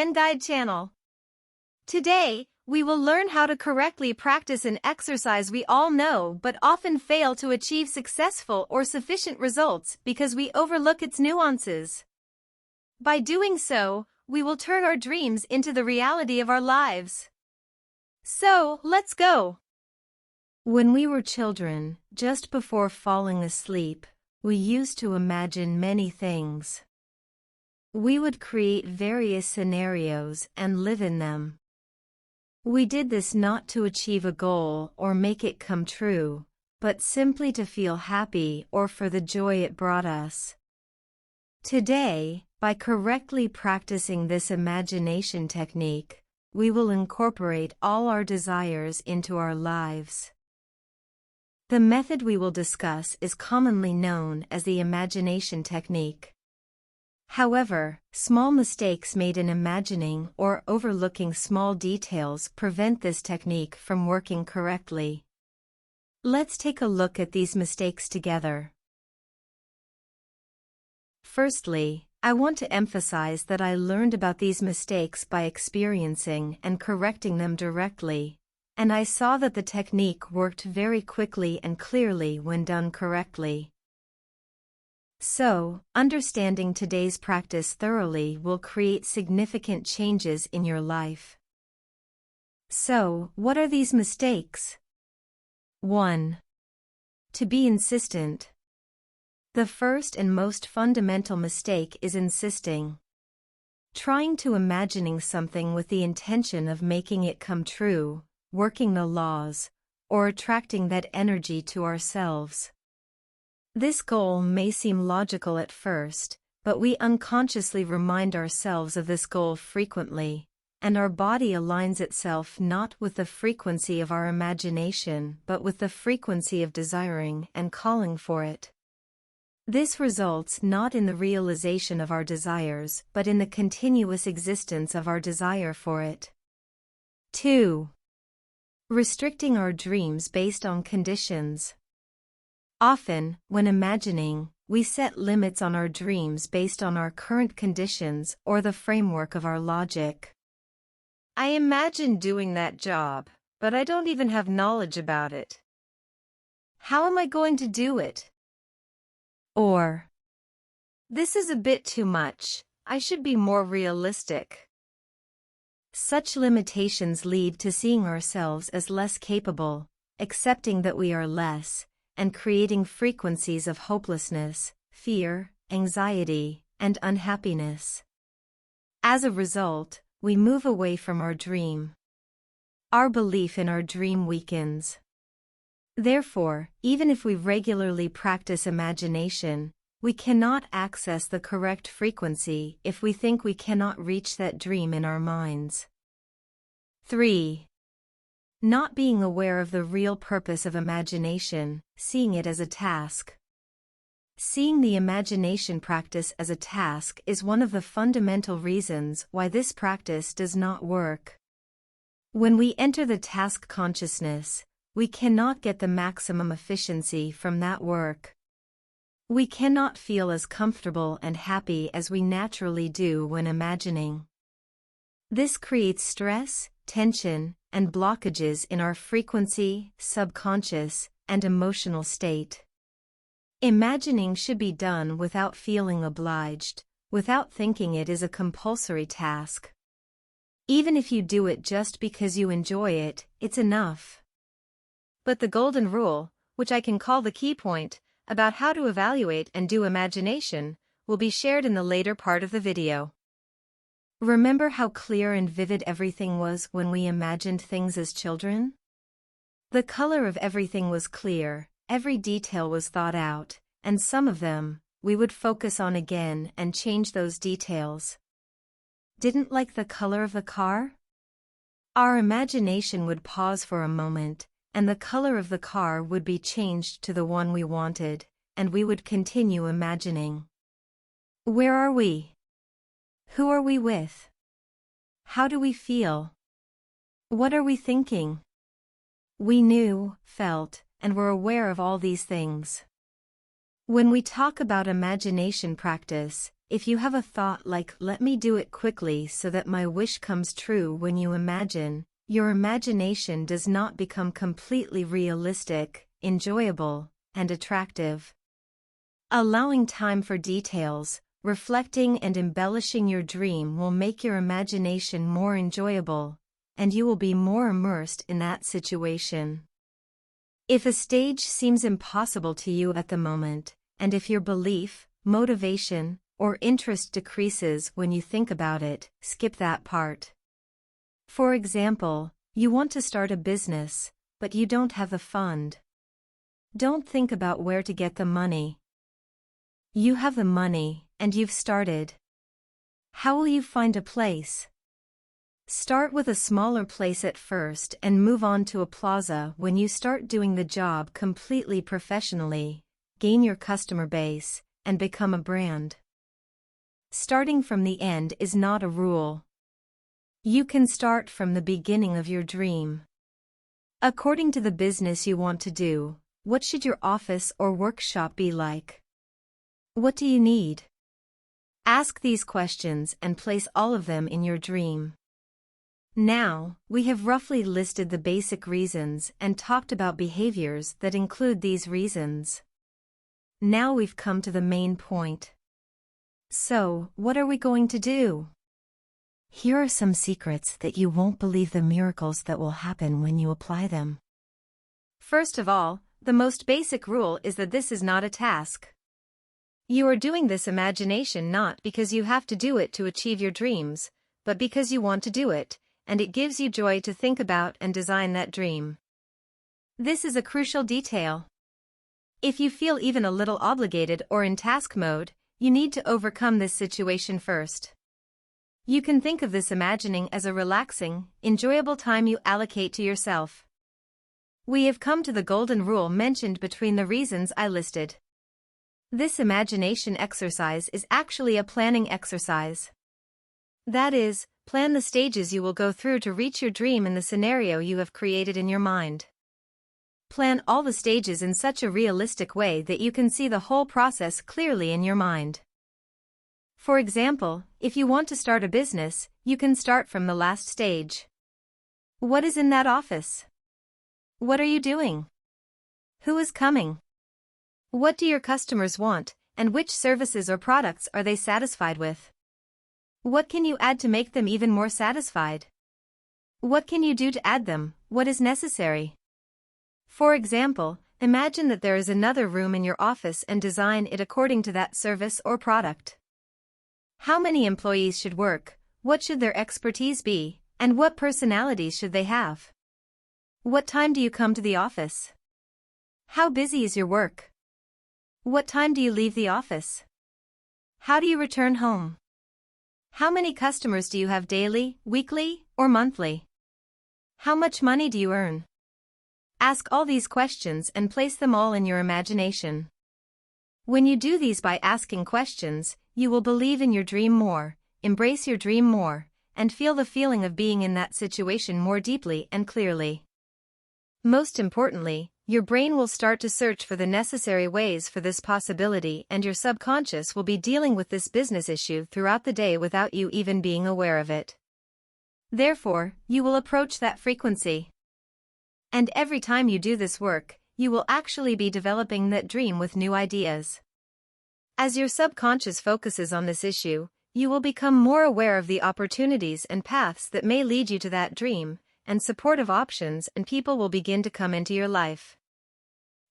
Zen Guide channel. Today, we will learn how to correctly practice an exercise we all know but often fail to achieve successful or sufficient results because we overlook its nuances. By doing so, we will turn our dreams into the reality of our lives. So, let's go! When we were children, just before falling asleep, we used to imagine many things. We would create various scenarios and live in them. We did this not to achieve a goal or make it come true, but simply to feel happy or for the joy it brought us. Today, by correctly practicing this imagination technique, we will incorporate all our desires into our lives. The method we will discuss is commonly known as the imagination technique. However, small mistakes made in imagining or overlooking small details prevent this technique from working correctly. Let's take a look at these mistakes together. Firstly, I want to emphasize that I learned about these mistakes by experiencing and correcting them directly, and I saw that the technique worked very quickly and clearly when done correctly. So, understanding today's practice thoroughly will create significant changes in your life. So, what are these mistakes? 1. To be insistent. The first and most fundamental mistake is insisting. Trying to imagining something with the intention of making it come true, working the laws, or attracting that energy to ourselves. This goal may seem logical at first, but we unconsciously remind ourselves of this goal frequently, and our body aligns itself not with the frequency of our imagination but with the frequency of desiring and calling for it. This results not in the realization of our desires but in the continuous existence of our desire for it. 2. Restricting our dreams based on conditions. Often, when imagining, we set limits on our dreams based on our current conditions or the framework of our logic. I imagine doing that job, but I don't even have knowledge about it. How am I going to do it? Or, this is a bit too much, I should be more realistic. Such limitations lead to seeing ourselves as less capable, accepting that we are less, and creating frequencies of hopelessness, fear, anxiety, and unhappiness. As a result, we move away from our dream. Our belief in our dream weakens. Therefore, even if we regularly practice imagination, we cannot access the correct frequency if we think we cannot reach that dream in our minds. 3. Not being aware of the real purpose of imagination, seeing it as a task. Seeing the imagination practice as a task is one of the fundamental reasons why this practice does not work. When we enter the task consciousness, we cannot get the maximum efficiency from that work. We cannot feel as comfortable and happy as we naturally do when imagining. This creates stress, tension, and blockages in our frequency, subconscious, and emotional state. Imagining should be done without feeling obliged, without thinking it is a compulsory task. Even if you do it just because you enjoy it, it's enough. But the golden rule, which I can call the key point, about how to evaluate and do imagination, will be shared in the later part of the video. Remember how clear and vivid everything was when we imagined things as children? The color of everything was clear, every detail was thought out, and some of them, we would focus on again and change those details. Didn't like the color of the car? Our imagination would pause for a moment, and the color of the car would be changed to the one we wanted, and we would continue imagining. Where are we? Who are we with? How do we feel? What are we thinking? We knew, felt, and were aware of all these things. When we talk about imagination practice, if you have a thought like, "Let me do it quickly so that my wish comes true," when you imagine, your imagination does not become completely realistic, enjoyable, and attractive. Allowing time for details, reflecting and embellishing your dream will make your imagination more enjoyable, and you will be more immersed in that situation. If a stage seems impossible to you at the moment, and if your belief, motivation, or interest decreases when you think about it, skip that part. For example, you want to start a business, but you don't have the fund. Don't think about where to get the money. You have the money, and you've started. How will you find a place? Start with a smaller place at first and move on to a plaza when you start doing the job completely professionally, gain your customer base, and become a brand. Starting from the end is not a rule. You can start from the beginning of your dream. According to the business you want to do, what should your office or workshop be like? What do you need? Ask these questions and place all of them in your dream. Now, we have roughly listed the basic reasons and talked about behaviors that include these reasons. Now we've come to the main point. So, what are we going to do? Here are some secrets that you won't believe the miracles that will happen when you apply them. First of all, the most basic rule is that this is not a task. You are doing this imagination not because you have to do it to achieve your dreams, but because you want to do it, and it gives you joy to think about and design that dream. This is a crucial detail. If you feel even a little obligated or in task mode, you need to overcome this situation first. You can think of this imagining as a relaxing, enjoyable time you allocate to yourself. We have come to the golden rule mentioned between the reasons I listed. This imagination exercise is actually a planning exercise. That is, plan the stages you will go through to reach your dream in the scenario you have created in your mind. Plan all the stages in such a realistic way that you can see the whole process clearly in your mind. For example, if you want to start a business, you can start from the last stage. What is in that office? What are you doing? Who is coming? What do your customers want, and which services or products are they satisfied with? What can you add to make them even more satisfied? What can you do to add them? What is necessary? For example, imagine that there is another room in your office and design it according to that service or product. How many employees should work? What should their expertise be? And what personalities should they have? What time do you come to the office? How busy is your work? What time do you leave the office? How do you return home? How many customers do you have daily, weekly, or monthly? How much money do you earn? Ask all these questions and place them all in your imagination. When you do these by asking questions, you will believe in your dream more, embrace your dream more, and feel the feeling of being in that situation more deeply and clearly. Most importantly, your brain will start to search for the necessary ways for this possibility, and your subconscious will be dealing with this business issue throughout the day without you even being aware of it. Therefore, you will approach that frequency. And every time you do this work, you will actually be developing that dream with new ideas. As your subconscious focuses on this issue, you will become more aware of the opportunities and paths that may lead you to that dream, and supportive options and people will begin to come into your life.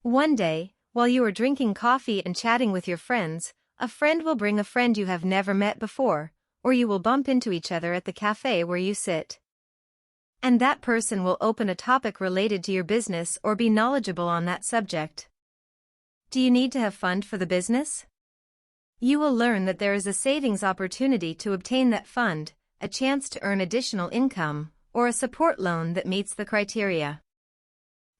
One day, while you are drinking coffee and chatting with your friends, a friend will bring a friend you have never met before, or you will bump into each other at the cafe where you sit. And that person will open a topic related to your business or be knowledgeable on that subject. Do you need to have fund for the business? You will learn that there is a savings opportunity to obtain that fund, a chance to earn additional income, or a support loan that meets the criteria.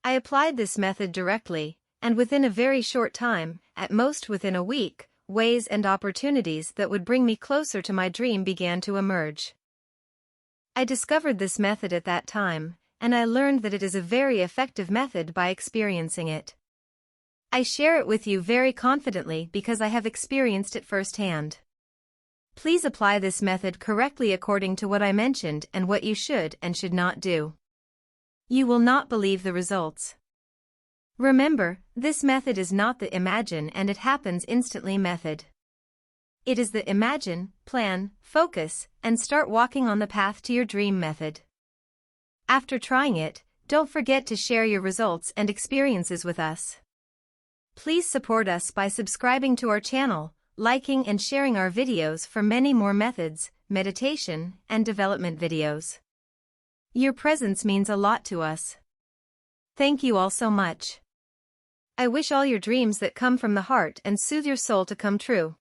I applied this method directly, and within a very short time, at most within a week, ways and opportunities that would bring me closer to my dream began to emerge. I discovered this method at that time, and I learned that it is a very effective method by experiencing it. I share it with you very confidently because I have experienced it firsthand. Please apply this method correctly according to what I mentioned and what you should and should not do. You will not believe the results. Remember, this method is not the imagine and it happens instantly method. It is the imagine, plan, focus, and start walking on the path to your dream method. After trying it, don't forget to share your results and experiences with us. Please support us by subscribing to our channel, liking and sharing our videos for many more methods, meditation, and development videos. Your presence means a lot to us. Thank you all so much. I wish all your dreams that come from the heart and soothe your soul to come true.